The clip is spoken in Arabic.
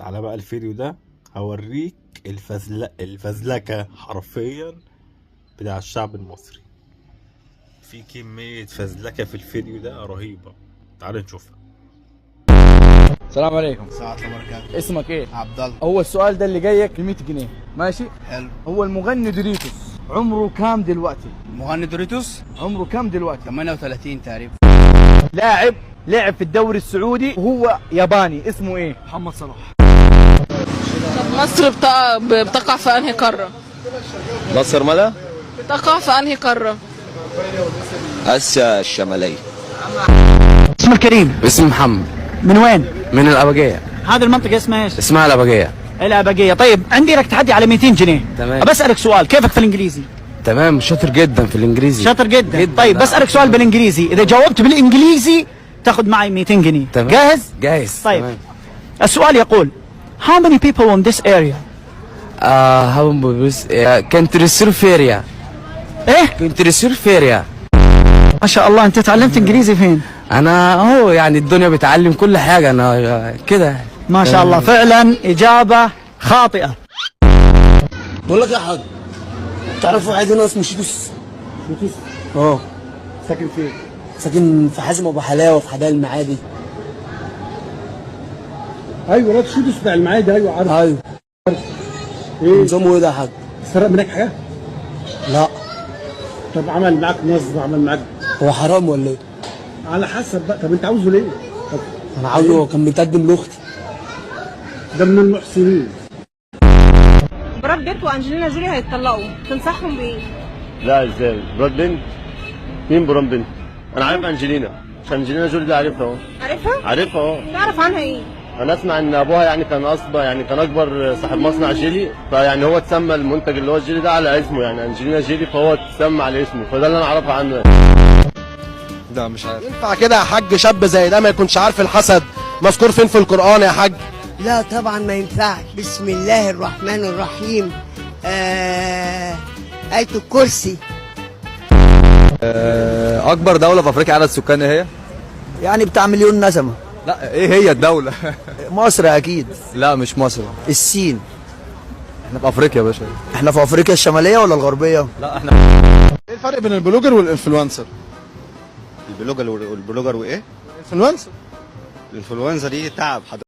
تعالى بقى الفيديو ده هوريك الفزلكة حرفيا بتاع الشعب المصري. في كمية فزلكة في الفيديو ده رهيبة، تعال نشوفها. السلام عليكم. السلام عليكم ورحمة الله وبركاته. اسمك ايه؟ عبد الله. هو السؤال ده اللي جايك ب 100 جنيه، ماشي؟ حلو. هو المغني دوريتوس عمره كام دلوقتي؟ مغني دوريتوس عمره كام دلوقتي؟ 38 تقريبا. لاعب لعب في الدوري السعودي وهو ياباني، اسمه ايه؟ محمد صلاح. طب مصر بتقع في انهي قارة؟ مصر مالها؟ بتقع في انهي قارة؟ اسيا الشمالية. اسمه الكريم. اسمي محمد. من وين؟ من الأبقية. هذه المنطقة اسمها ايش؟ اسمها الأبقية. الأبقية. طيب عندي لك تحدي على 200 جنيه. تمام. بسألك سؤال، كيفك في الإنجليزي؟ تمام، شاطر جدا في الإنجليزي. شاطر جدا. طيب لا. بسألك سؤال بالإنجليزي، إذا جاوبت بالإنجليزي تاخذ معي 200 جنيه. تمام. جاهز؟ جاهز. طيب تمام. السؤال يقول How many people in this area؟ كنتري سيرفيريا. ايه؟ كنتري سيرفيريا. ما شاء الله، أنت تعلمت إنجليزي فين؟ أنا أهو يعني الدنيا بتعلم كل حاجة، أنا كده. ما شاء الله، فعلا إجابة خاطئة. بقول لك يا حاج، تعرف واحد هنا اسمه شيتوس؟ شيتوس؟ ساكن فين؟ ساكن في حازم ابو حلاوه في حدائق المعادي. ايوه، لا شيتوس بتاع المعادي، ايوه عارف. ايوه. ايه؟ نظامه ايه ده يا حاج؟ سرق منك حاجة؟ لا. طب عمل معاك نصب، عمل معاك هو حرام ولا ايه؟ على حسب بقى. طب انت عاوزه ليه؟ انا عاوزه، كان بيتقدم لاختي. ده من المحسنين. براد بيت وانجلينا جولي هيتطلقوا، تنصحهم بايه؟ لا ازاي؟ براد بنت؟ مين براد بنت؟ انا عارف انجلينا، مش انجلينا جولي دي عارفها اهو. عارفها؟ عارفها اهو. تعرف عنها ايه؟ انا اسمع ان ابوها يعني كان كان اكبر صاحب مصنع جيلي، فيعني هو اتسمى المنتج اللي هو الجيلي ده على اسمه، يعني انجلينا جيلي، فهو اتسمى على اسمه، فده اللي انا اعرفه عنه. لا مش عارف. ينفع كده يا حاج شاب زي ده ما يكونش عارف الحسد مذكور فين في القرآن يا حاج؟ لا طبعا ما ينفعش. بسم الله الرحمن الرحيم. آية الكرسي. أكبر دولة في أفريقيا عدد سكان هي؟ يعني بتاع مليون نسمة. لا، إيه هي الدولة؟ مصر أكيد. لا مش مصر. الصين. إحنا في أفريقيا يا باشا. احنا في أفريقيا الشمالية ولا الغربية؟ لا إحنا. ايه الفرق بين البلوجر والانفلونسر؟ البلوجر وايه؟ الانفلونسر. الانفلونزا دي تعب حضرتك.